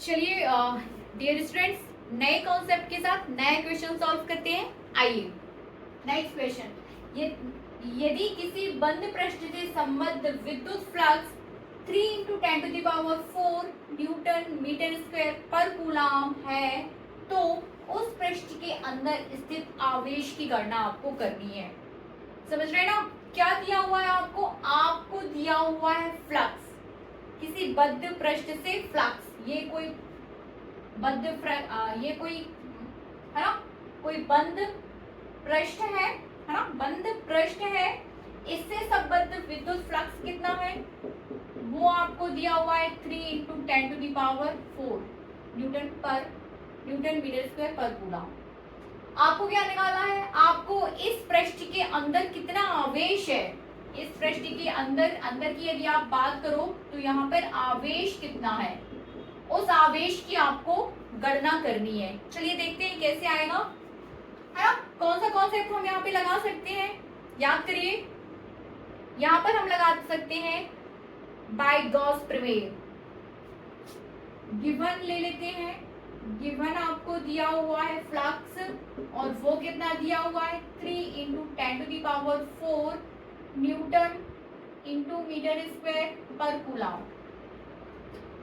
चलिए dear students, नए concept के साथ नया क्वेश्चन सॉल्व करते हैं। आइए नेक्स्ट क्वेश्चन। ये यदि किसी बंद पृष्ठ से संबद्ध विद्युत flux 3 into 10⁴ newton metre square पर कूलाम है तो उस पृष्ठ के अंदर स्थित आवेश की गणना आपको करनी है। समझ रहे ना? क्या दिया हुआ है आपको? आपको दिया हुआ है फ्लक्स, किसी बद्ध पृष्ठ से फ्लक्स। ये कोई ये कोई है ना, कोई बंद पृष्ठ है ना, बंद पृष्ठ है। इससे संबद्ध विद्युत फ्लक्स कितना है वो आपको दिया हुआ है 3 इंटू 10⁴ न्यूटन मीटर स्क्वायर पर कूलम। आपको क्या निकालना है? आपको इस पृष्ठ के अंदर कितना आवेश है, इस पृष्ठ के अंदर की यदि आप बात करो तो यहाँ पर आवेश कितना है, उस आवेश की आपको गणना करनी है। चलिए देखते हैं कैसे आएगा, है ना। कौन सा कॉन्सेप्ट हम यहाँ पे लगा सकते हैं, याद करिए। यहाँ पर हम लगा सकते हैं बाय गॉस प्रमेय। गिवन ले लेते हैं, गिवन आपको दिया हुआ है फ्लक्स और वो कितना दिया हुआ है 3 into 10⁴ newton into metre square पर कूलम।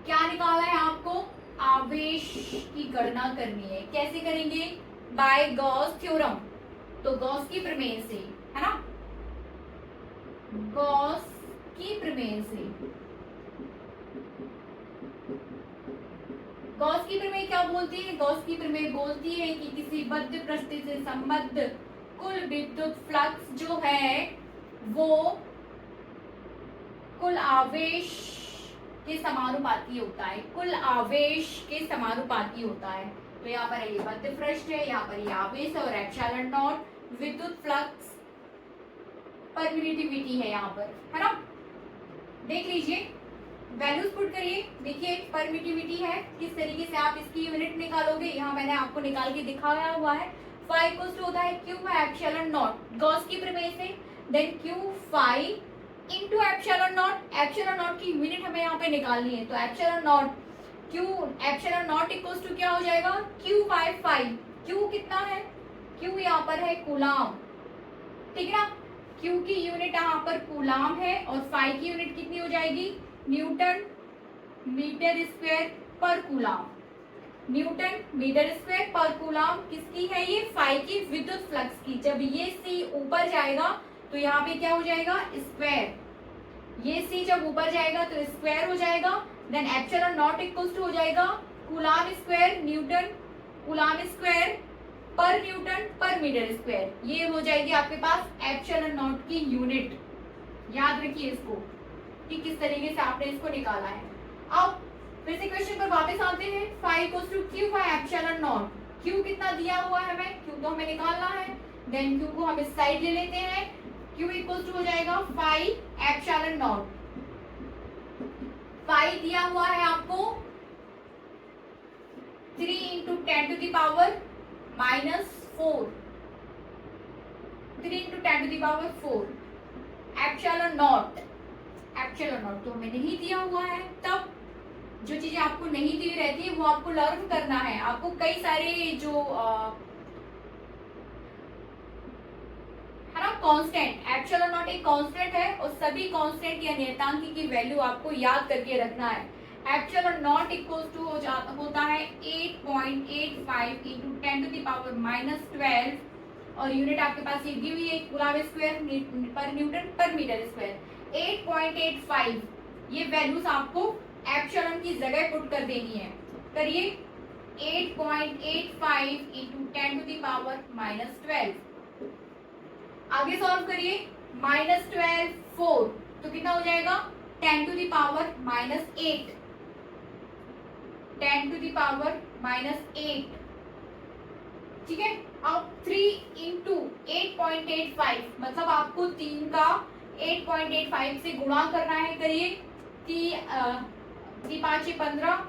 क्या निकाला है आपको? आवेश की गणना करनी है। कैसे करेंगे? By Gauss theorem. तो गॉस की प्रमेय से, है ना, गॉस की प्रमेय से। गॉस की प्रमेय क्या बोलती है? गॉस की प्रमेय बोलती है कि किसी बद्ध पृष्ठ से संबद्ध कुल विद्युत फ्लक्स जो है वो कुल आवेश के समानुपाती होता है, कुल आवेश के समानुपाती होता है। तो यहाँ पर ये बद्ध पृष्ठ है, यहाँ पर ये आवेश है और एप्सिलॉन नॉट विद्युत फ्लक्स परमिटिविटी है यहाँ पर, है ना। देख लीजिए, वैल्यूज पुट करिए। देखिए परमिटिविटी है, किस तरीके से आप इसकी यूनिट निकालोगे। यहाँ मैंने आपको निकाल के दिखाया हुआ है। फाई इक्वल्स टू होता है Q by epsilon nought Gauss की प्रमेय से, then Q phi into epsilon nought. Epsilon nought की यूनिट हमें यहाँ पे निकालनी है, तो epsilon nought Q epsilon nought equals to क्या हो जाएगा? Q by phi. क्यू कितना है? क्यू यहाँ पर है कूलाम, ठीक है ना। क्यू की यूनिट यहाँ पर कूलाम है और फाई की यूनिट कितनी हो जाएगी? न्यूटन मीटर स्क्वायर पर कूलम। न्यूटन मीटर स्क्वायर पर कूलम किसकी है? ये फाई की विद्युत फ्लक्स की। जब ये सी ऊपर जाएगा तो यहाँ पे क्या हो जाएगा? स्क्वायर। ये सी जब ऊपर जाएगा तो स्क्वायर हो जाएगा, then epsilon nought equals to हो जाएगा coulomb square newton, coulomb square पर न्यूटन पर मीटर स्क्वायर। ये हो जाएगी आपके पास एप्सिलॉन नॉट की यूनिट। याद रखिए इसको कि किस तरीके से आपने इसको निकाला है। अब फिर से क्वेश्चन पर वापस आते हैं। Phi equals to Q by epsilon nought. Q कितना दिया हुआ है हमें? क्यू तो हमें निकालना है, देन क्यू को हम इस साइड ले लेते हैं। क्यू इक्वल्स टू हो जाएगा फाई एप्सिलॉन नॉट। फाई दिया हुआ है आपको 3 into 10⁻⁴ 3 into 10⁴ epsilon nought. Epsilon not तो हमें नहीं दिया हुआ है। तब जो चीजें आपको नहीं दी रहती है वो आपको लर्न करना है। आपको कई सारे जो है ना कांस्टेंट, एप्सिलॉन नॉट एक कांस्टेंट है और सभी कांस्टेंट या नियतांक की वैल्यू आपको याद करके रखना है। एप्सिलॉन नॉट इक्वल्स टू होता है 8.85 इंटू 10⁻⁻12 और यूनिट आपके पास ये दी हुई है कूलम स्क्वायर पर न्यूटन पर मीटर स्क्वायर। 8.85 ये वैल्यूज आपको एप्सिलॉन की जगह पुट कर देनी है। करिए 8.85 इंटू 10⁻⁻12। आगे सॉल्व करिए। -12 4 तो कितना हो जाएगा? 10⁻⁻8 10⁻�8, ठीक है। अब 3 इंटू 8.85 मतलब आपको 3 का 8.85 से गुणा करना है। करिए 3 5 15,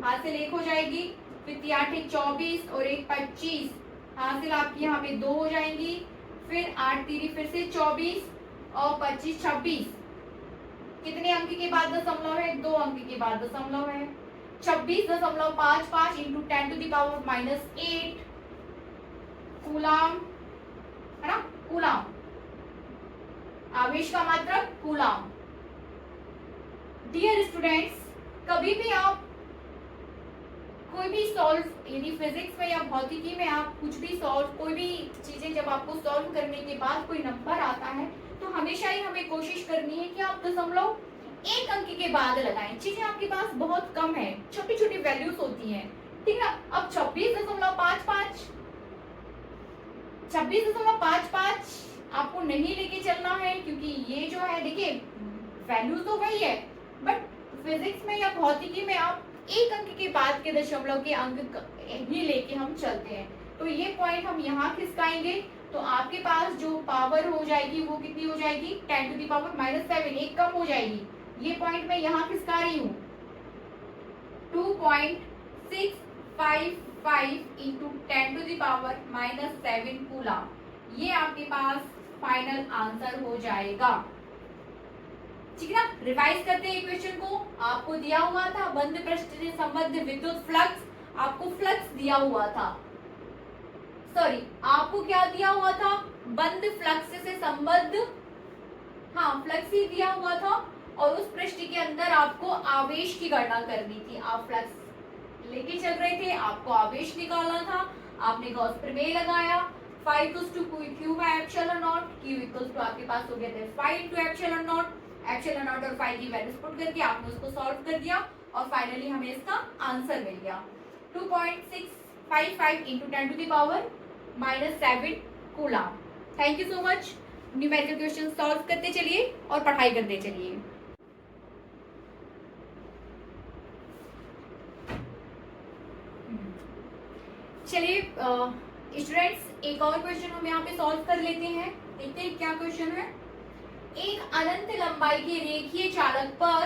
हासिल 1 हो जाएगी, फिर 3 8 24 और 1 25, हासिल आपकी यहाँ पे 2 हो जाएंगी, फिर 8 3 फिर से 24 और 25 26। कितने अंक के बाद दशमलव है? 2 अंक के बाद दशमलव है। 26.55 इंटू 10⁻⁻8 कूलाम, है ना, कूलाम, आवेश का मात्रक कूलाम। डियर स्टूडेंट्स, कभी भी आप कोई भी सॉल्व, यदि फिजिक्स में या भौतिकी में आप कुछ भी सॉल्व, कोई भी चीजें जब आपको सॉल्व करने के बाद कोई नंबर आता है तो हमेशा ही हमें कोशिश करनी है कि आप 1 अंक के बाद लगाएं। चीजें आपके पास बहुत कम है, छोटी छोटी वैल्यूज होती हैं, ठीक है। अब 26.55 आपको नहीं लेके चलना है, क्योंकि ये जो है देखिए वैल्यू तो वही है, बट फिजिक्स में या भौतिकी में आप 1 अंक के बाद के दशमलव के अंक ही लेके हम चलते हैं। तो ये पॉइंट हम यहाँ खिसकाएंगे, तो आपके पास जो पावर हो जाएगी वो कितनी हो जाएगी, 10⁻⁻7, एक कम हो जाएगी। ये पॉइंट मैं यहाँ खिसका रही हूँ, 2.655 इंटू 10⁻⁻7 कूलाम। ये आपके पास फाइनल आंसर हो जाएगा, ठीक है ना। रिवाइज करते हैं क्वेश्चन को। आपको दिया हुआ था बंद पृष्ठ से संबद्ध विद्युत फ्लक्स, आपको फ्लक्स दिया हुआ था, सॉरी आपको क्या दिया हुआ था, बंद फ्लक्स से संबद्ध, हाँ फ्लक्स ही दिया हुआ था, और उस पृष्ठ के अंदर आपको आवेश की गणना करनी थी। आप फ्लक्स लेके चल रहे थे, आपको आवेश निकालना था, आपने गॉस प्रमेय लगाया, 5 Q by epsilon nought, Q equals to आपके पास हो गया था 5 into एप्सिलॉन नॉट और 5 की वैल्यूज पुट करके आपने उसको सॉल्व कर दिया, और फाइनली हमें इसका आंसर मिल गया 2.655 into 10⁻⁻7 coulomb. Thank you so much. Numerical question solve करते चलिए और पढ़ाई करते चलिए। चलिए स्टूडेंट्स, एक और क्वेश्चन हम यहाँ पे सॉल्व कर लेते हैं। देखते हैं क्या क्वेश्चन है। एक अनंत लंबाई के रेखीय चालक पर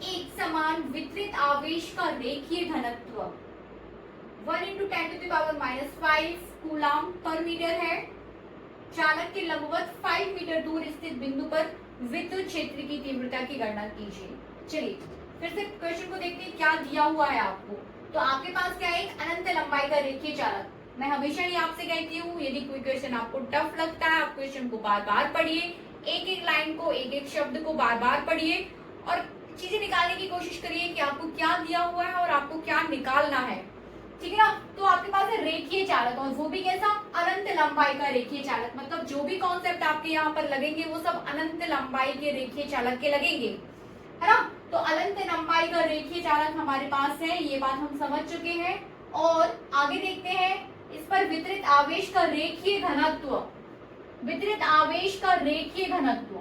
एक समान वितरित आवेश का रेखीय घनत्व 1 into 10⁻⁻5 कूलाम पर मीटर है। चालक के लंबवत 5 मीटर दूर स्थित बिंदु पर विद्युत क्षेत्र की तीव्रता की गणना कीजिए। चलिए फिर से क्वेश्चन को देखते हैं क्या दिया हुआ है आपको। तो आपके पास क्या है, एक अनंत लंबाई का रेखीय चालक। मैं हमेशा ही आपसे कहती हूँ, यदि कोई क्वेश्चन आपको टफ लगता है, आप क्वेश्चन को बार बार पढ़िए, एक एक लाइन को, एक एक शब्द को बार बार पढ़िए और चीजें निकालने की कोशिश करिए कि आपको क्या दिया हुआ है और आपको क्या निकालना है, ठीक है ना। तो आपके पास है रेखीय चालक, और वो भी कैसा, अनंत लंबाई का रेखीय चालक। मतलब जो भी कॉन्सेप्ट आपके यहाँ पर लगेंगे वो सब अनंत लंबाई के रेखीय चालक के लगेंगे, है ना। तो अनंत लंबाई का रेखीय चालक हमारे पास है, ये बात हम समझ चुके हैं। और आगे देखते हैं, इस पर वितरित आवेश का रेखीय घनत्व, वितरित आवेश का रेखीय घनत्व,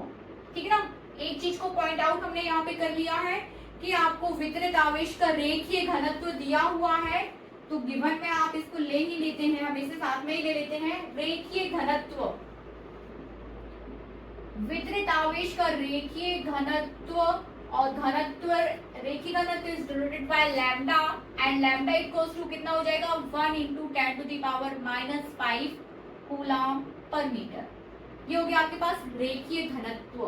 ठीक है ना। एक चीज को पॉइंट आउट हमने यहाँ पे कर लिया है कि आपको वितरित आवेश का रेखीय घनत्व दिया हुआ है, तो गिवन में आप इसको ले ही लेते हैं, हम इसे साथ में ही ले लेते हैं। रेखीय घनत्व, वितरित आवेश का रेखीय घनत्व, और घनत्व, रेखीय घनत्व is denoted by lambda, and lambda equals to कितना हो जाएगा, 1 into 10⁻⁻5 कूलाम पर मीटर। ये हो गया आपके पास रेखीय घनत्व,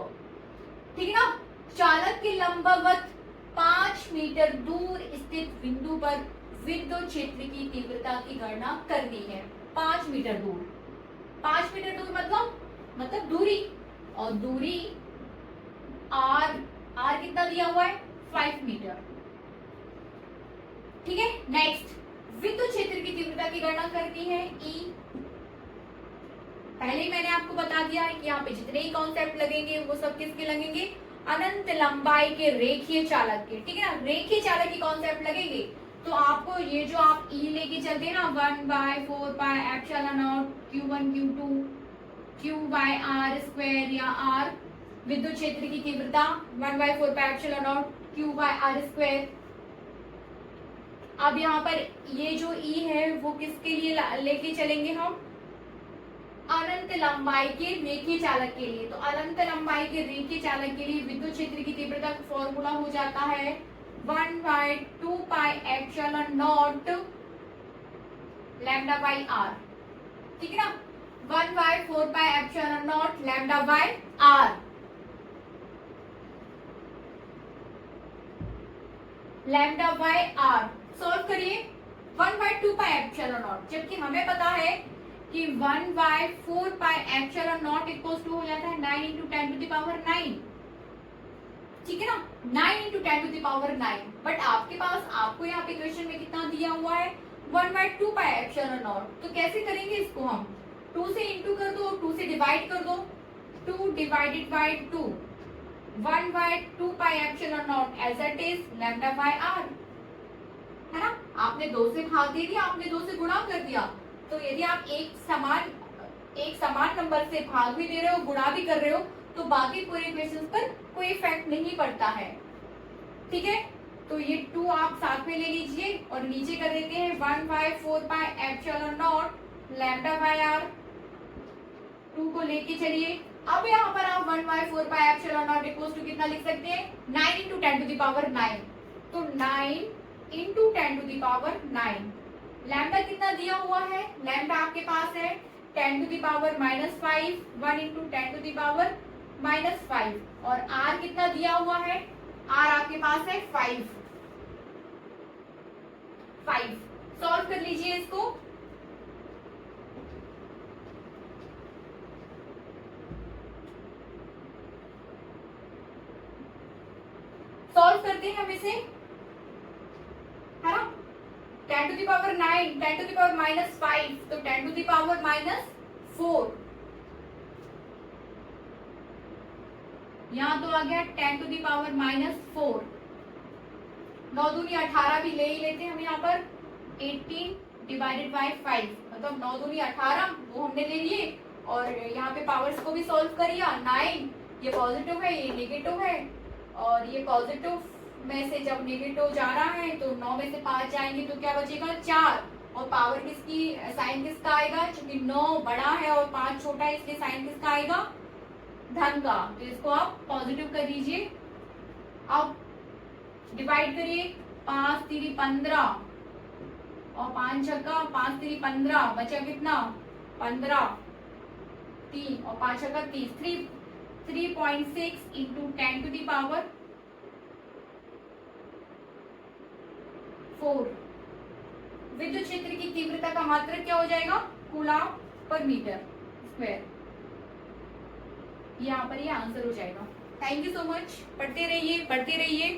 ठीक है ना। चालक के लंबवत 5 मीटर दूर स्थित बिंदु पर विद्युत क्षेत्र की तीव्रता की गणना करनी है। 5 मीटर दूर, 5 मीटर दूर मतलब दूरी, और दूरी आर कितना दिया हुआ है, 5 मीटर, ठीक है। नेक्स्ट, विद्युत क्षेत्र की तीव्रता की गणना करनी है, ई। पहले ही मैंने आपको बता दिया है कि यहाँ पे जितने ही कॉन्सेप्ट लगेंगे वो सब किसके लगेंगे, अनंत लंबाई के रेखीय चालक के, ठीक है ना। रेखीय चालक के कॉन्सेप्ट लगेंगे, तो आपको ये जो आप ई लेके चलते हैं ना, 1/4πε0 Q1 Q2 Q/r² या r, विद्युत क्षेत्र की तीव्रता 1/4πε0 Q/r²। अब यहाँ पर ये जो ई है वो किसके लिए लेके चलेंगे हम, अनंत लंबाई के रेखीय चालक के लिए। तो अनंत लंबाई के रेखीय चालक के लिए विद्युत क्षेत्र की तीव्रता का फॉर्मूला हो जाता है 1/2πε0 λ/r, ठीक है ना। 1/4πε0 λ/r। Lambda by are. Solve करिए 1/2 पाई एप्सिलॉन नॉट, जबकि हमें पता है कि 1/4 pi epsilon nought equals to हो जाता है 9 इंटू 10 टू द पावर 9। ठीक है ना, 9 into 10 to the power 9। But आपके पास आपको यहाँ पे क्वेश्चन में कितना दिया हुआ है 1/2 पाई एप्सिलॉन नॉट। तो कैसे करेंगे इसको हम, 2 से इंटू कर दो, 2 से डिवाइड कर दो, 2 divided by 2, 1/2 pi epsilon nought as it is lambda by R, है ना। आपने 2 से भाग दे दिया, आपने 2 से गुणा कर दिया। तो यदि आप एक समान नंबर से भाग भी दे रहे हो, गुणा भी कर रहे हो, तो बाकी पूरे इक्वेशंस पर कोई इफेक्ट नहीं पड़ता है। ठीक है, तो ये 2 आप साथ में ले लीजिए और नीचे कर देते हैं 1/4 pi epsilon nought lambda by R. 2 को लेके चलिए। अब यहाँ पर आप 1/4 pi epsilon nought equals to कितना लिख सकते हैं 9 इंटू 10 टू द पावर 9। तो 9 into 10 to the power 9। Lambda कितना दिया हुआ है, लैम्डा आपके पास है 10 to the power -5, 1 into 10 to the power -5। और आर कितना दिया हुआ है, आर आपके पास है 5। सॉल्व कर लीजिए इसको। सॉल्व करते हैं हम इसे, है ना। 10 to the power 9, 10 to the power -5, तो 10 टू द पावर -4। यहां तो आ गया 10 टू द पावर -4। 9 दूनी 18 भी ले ही लेते हैं हम यहाँ पर, 18 डिवाइडेड बाय 5, मतलब 9 दूनी 18 वो हमने ले लिए। और यहाँ पे पावर्स को भी सॉल्व करिए। 9 ये पॉजिटिव है, ये नेगेटिव है, और ये पॉजिटिव में से जब नेगेटिव जा रहा है तो 9 में से 5 जाएंगे तो क्या बचेगा 4। और पावर किसकी, साइन किसका आएगा, क्योंकि 9 बड़ा है और 5 छोटा है, इसलिए साइन किसका आएगा, धन का। तो इसको आप पॉजिटिव कर दीजिए। अब डिवाइड करिए, 5 3 15 और 5 छक्का 5 3 15, बचा कितना 15, 3 और 5 छक्का 30, 3.6 इंटू 10 टू द पावर 4। विद्युत क्षेत्र की तीव्रता का मात्रक क्या हो जाएगा, कूलम पर मीटर स्क्वायर। यहाँ पर ये आंसर हो जाएगा। थैंक यू सो मच, पढ़ते रहिए।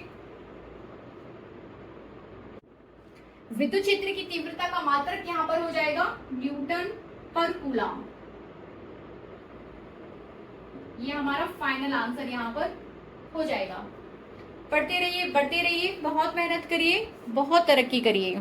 विद्युत क्षेत्र की तीव्रता का मात्रक यहाँ पर हो जाएगा न्यूटन पर कूलम। ये हमारा फाइनल आंसर यहाँ पर हो जाएगा। पढ़ते रहिए, बढ़ते रहिए, बहुत मेहनत करिए, बहुत तरक्की करिए।